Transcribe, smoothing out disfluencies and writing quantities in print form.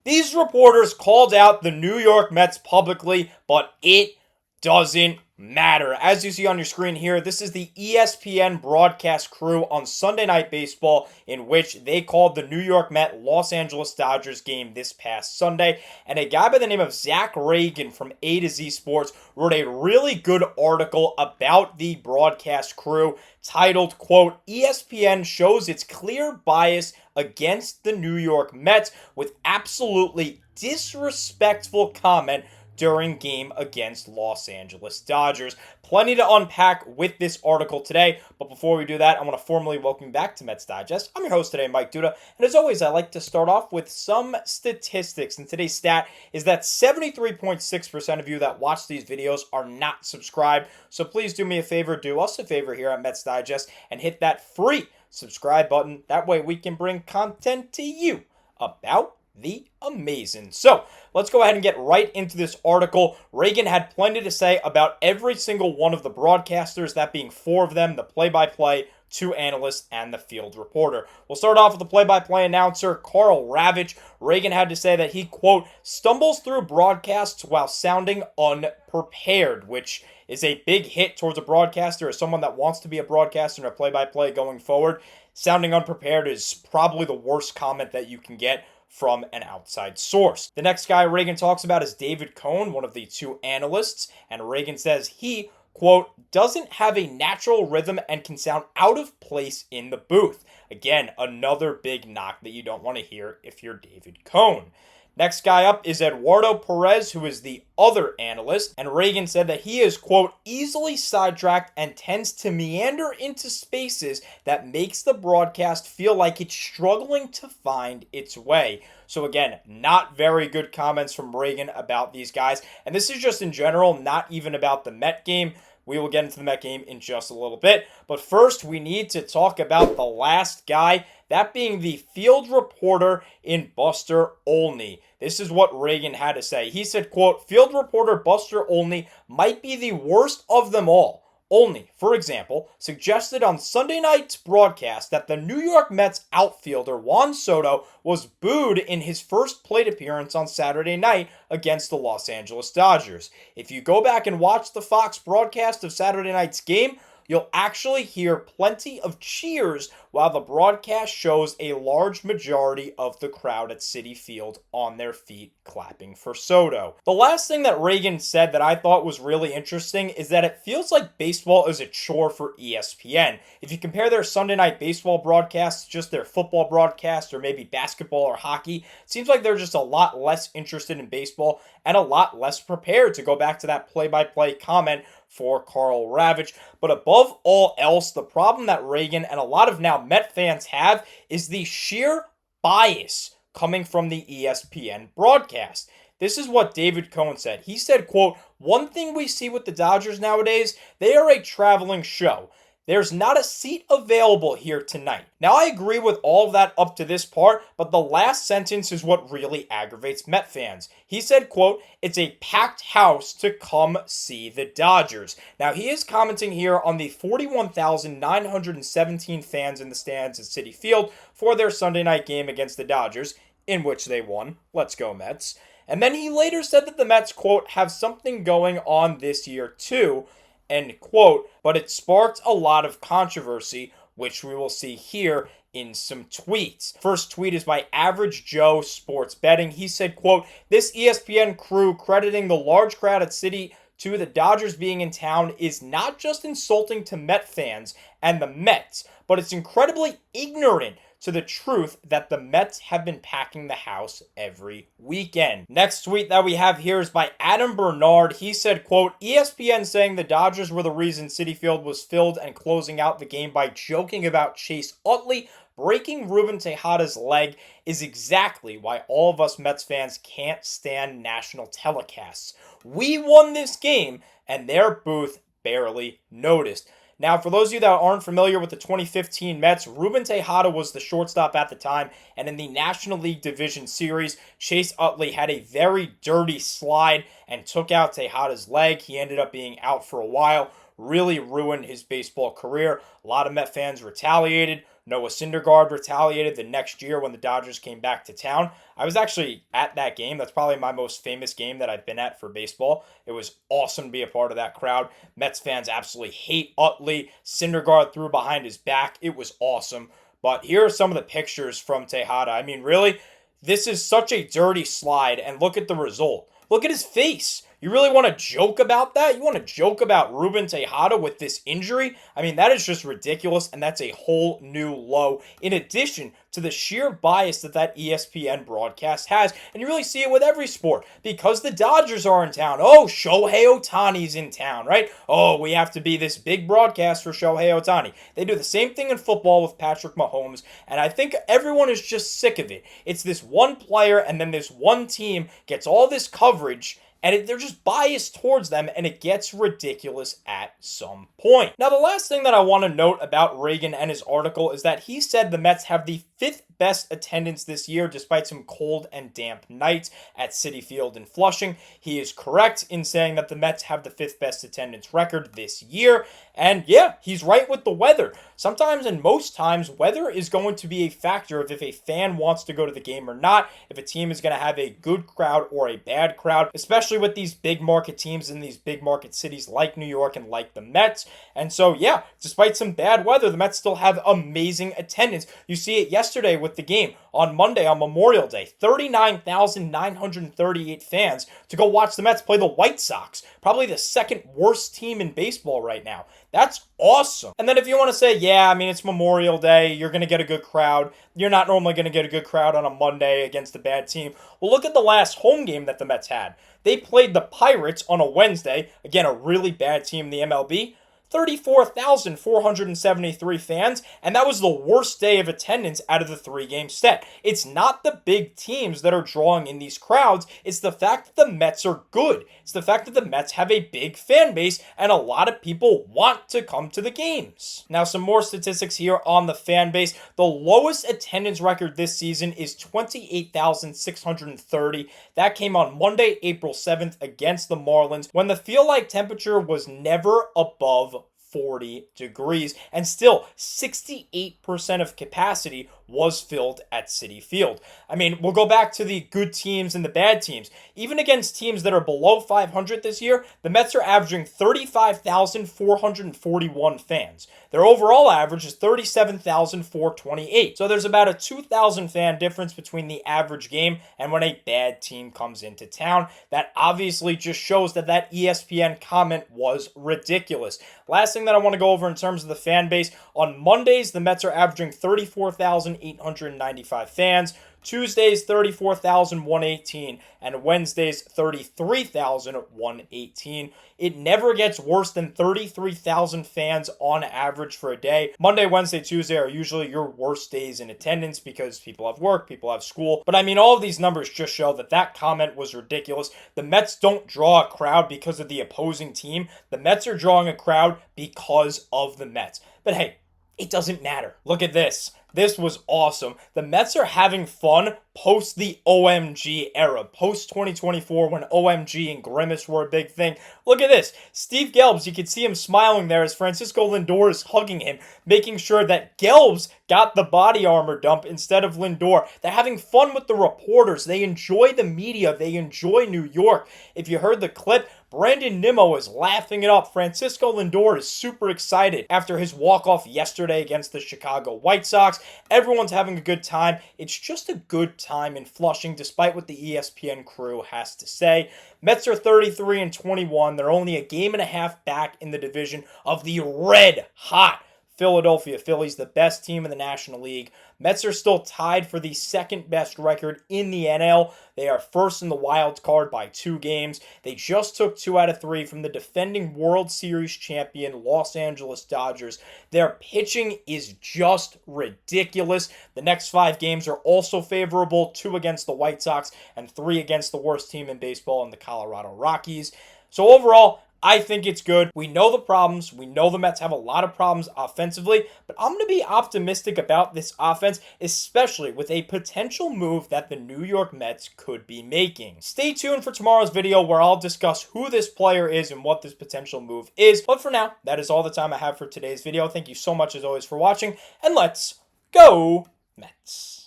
These reporters called out the New York Mets publicly, but it doesn't matter. As you see on your screen here, this is the ESPN broadcast crew on Sunday Night Baseball, in which they called the New York Mets Los Angeles Dodgers game this past Sunday. And a guy by the name of Zach Reagan from A to Z Sports wrote a really good article about the broadcast crew titled, quote, ESPN shows its clear bias against the New York Mets with absolutely disrespectful comment during game against Los Angeles Dodgers. Plenty to unpack with this article today, but before we do that, I want to formally welcome you back to Mets Digest. I'm your host today, Mike Duda, and as always, I like to start off with some statistics, and today's stat is that 73.6% of you that watch these videos are not subscribed, so please do me a favor, do us a favor here at Mets Digest, and hit that free subscribe button. That way we can bring content to you about the amazing. So let's go ahead and get right into this article. Reagan had plenty to say about every single one of the broadcasters, that being four of them, the play-by-play, two analysts, and the field reporter. We'll start off with the play-by-play announcer, Karl Ravech. Reagan had to say that he, quote, stumbles through broadcasts while sounding unprepared, which is a big hit towards a broadcaster as someone that wants to be a broadcaster and a play-by-play going forward. Sounding unprepared is probably the worst comment that you can get from an outside source. The next guy Reagan talks about is David Cone, one of the two analysts, and Reagan says he, quote, doesn't have a natural rhythm and can sound out of place in the booth. Again, another big knock that you don't want to hear if you're David Cone. Next guy up is Eduardo Perez, who is the other analyst, and Reagan said that he is, quote, easily sidetracked and tends to meander into spaces that makes the broadcast feel like it's struggling to find its way. So again, not very good comments from Reagan about these guys, and this is just in general, not even about the Met game. We will get into the Met game in just a little bit. But first, we need to talk about the last guy, that being the field reporter in Buster Olney. This is what Reagan had to say. He said, quote, field reporter Buster Olney might be the worst of them all. Olney, for example, suggested on Sunday night's broadcast that the New York Mets outfielder Juan Soto was booed in his first plate appearance on Saturday night against the Los Angeles Dodgers. If you go back and watch the Fox broadcast of Saturday night's game, you'll actually hear plenty of cheers while the broadcast shows a large majority of the crowd at Citi Field on their feet clapping for Soto. The last thing that Reagan said that I thought was really interesting is that it feels like baseball is a chore for ESPN. If you compare their Sunday night baseball broadcasts to just their football broadcast or maybe basketball or hockey, it seems like they're just a lot less interested in baseball and a lot less prepared, to go back to that play-by-play comment for Karl Ravech. But above all else, the problem that Reagan and a lot of now Met fans have is the sheer bias coming from the ESPN broadcast. This is what David Cone said. He said, quote, one thing we see with the Dodgers nowadays, they are a traveling show. There's not a seat available here tonight. Now, I agree with all of that up to this part, but the last sentence is what really aggravates Met fans. He said, quote, it's a packed house to come see the Dodgers. Now, he is commenting here on the 41,917 fans in the stands at Citi Field for their Sunday night game against the Dodgers, in which they won. Let's go, Mets. And then he later said that the Mets, quote, have something going on this year too, end quote, but it sparked a lot of controversy, which we will see here in some tweets. First tweet is by Average Joe Sports Betting. He said, quote, this ESPN crew crediting the large crowd at Citi to the Dodgers being in town is not just insulting to Met fans and the Mets, but it's incredibly ignorant to the truth that the Mets have been packing the house every weekend. Next tweet that we have here is by Adam Bernard. He said, quote, ESPN saying the Dodgers were the reason Citi Field was filled and closing out the game by joking about Chase Utley breaking Ruben Tejada's leg is exactly why all of us Mets fans can't stand national telecasts. We won this game and their booth barely noticed. Now, for those of you that aren't familiar with the 2015 Mets, Ruben Tejada was the shortstop at the time, and in the National League Division Series, Chase Utley had a very dirty slide and took out Tejada's leg. He ended up being out for a while, really ruined his baseball career. A lot of Met fans retaliated. Noah Syndergaard retaliated the next year when the Dodgers came back to town. I was actually at that game. That's probably my most famous game that I've been at for baseball. It was awesome to be a part of that crowd. Mets fans absolutely hate Utley. Syndergaard threw behind his back. It was awesome. But here are some of the pictures from Tejada. I mean, really, this is such a dirty slide, and look at the result. Look at his face. You really want to joke about that? You want to joke about Ruben Tejada with this injury? I mean, that is just ridiculous, and that's a whole new low, in addition to the sheer bias that ESPN broadcast has. And you really see it with every sport. Because the Dodgers are in town. Oh, Shohei Ohtani's in town, right? Oh, we have to be this big broadcast for Shohei Ohtani. They do the same thing in football with Patrick Mahomes, and I think everyone is just sick of it. It's this one player, and then this one team gets all this coverage, and they're just biased towards them, and it gets ridiculous at some point. Now, the last thing that I want to note about Reagan and his article is that he said the Mets have the 5th best attendance this year despite some cold and damp nights at Citi Field in Flushing. He is correct in saying that the Mets have the 5th best attendance record this year. And yeah, he's right with the weather. Sometimes and most times, weather is going to be a factor of if a fan wants to go to the game or not, if a team is going to have a good crowd or a bad crowd, especially with these big market teams in these big market cities like New York and like the Mets. And so yeah, despite some bad weather, the Mets still have amazing attendance. You see it yesterday with the game on Monday on Memorial Day. 39,938 fans to go watch the Mets play the White Sox, probably the second worst team in baseball right now. That's awesome. And then if you want to say, yeah, I mean, it's Memorial Day, you're going to get a good crowd. You're not normally going to get a good crowd on a Monday against a bad team. Well, look at the last home game that the Mets had. They played the Pirates on a Wednesday. Again, a really bad team in the MLB. 34,473 fans, and that was the worst day of attendance out of the 3-game set. It's not the big teams that are drawing in these crowds, it's the fact that the Mets are good. It's the fact that the Mets have a big fan base, and a lot of people want to come to the games. Now, some more statistics here on the fan base. The lowest attendance record this season is 28,630. That came on Monday, April 7th against the Marlins, when the feel-like temperature was never above 40 degrees, and still 68% of capacity was filled at Citi Field. I mean, we'll go back to the good teams and the bad teams. Even against teams that are below 500 this year, the Mets are averaging 35,441 fans. Their overall average is 37,428. So there's about a 2,000 fan difference between the average game and when a bad team comes into town. That obviously just shows that ESPN comment was ridiculous. Last thing that I want to go over in terms of the fan base, on Mondays, the Mets are averaging 34,895 fans. Tuesdays, 34,118, and Wednesdays, 33,118. It never gets worse than 33,000 fans on average for a day. Monday, Wednesday, Tuesday are usually your worst days in attendance because people have work, people have school. But I mean, all of these numbers just show that comment was ridiculous. The Mets don't draw a crowd because of the opposing team. The Mets are drawing a crowd because of the Mets. But hey, it doesn't matter. Look at this. This was awesome. The Mets are having fun post the OMG era, post 2024 when OMG and Grimace were a big thing. Look at this. Steve Gelbs, you can see him smiling there as Francisco Lindor is hugging him, making sure that Gelbs got the body armor dump instead of Lindor. They're having fun with the reporters. They enjoy the media. They enjoy New York. If you heard the clip, Brandon Nimmo is laughing it up. Francisco Lindor is super excited after his walk-off yesterday against the Chicago White Sox. Everyone's having a good time. It's just a good time in Flushing, despite what the ESPN crew has to say. Mets are 33-21. They're only a game and a half back in the division of the red-hot Philadelphia Phillies, the best team in the National League. Mets are still tied for the second best record in the NL. They are first in the wild card by 2 games. They just took 2 out of 3 from the defending World Series champion Los Angeles Dodgers. Their pitching is just ridiculous. The next 5 games are also favorable, 2 against the White Sox and 3 against the worst team in baseball in the Colorado Rockies. So overall, I think it's good. We know the problems. We know the Mets have a lot of problems offensively, but I'm going to be optimistic about this offense, especially with a potential move that the New York Mets could be making. Stay tuned for tomorrow's video where I'll discuss who this player is and what this potential move is. But for now, that is all the time I have for today's video. Thank you so much as always for watching, and let's Go Mets!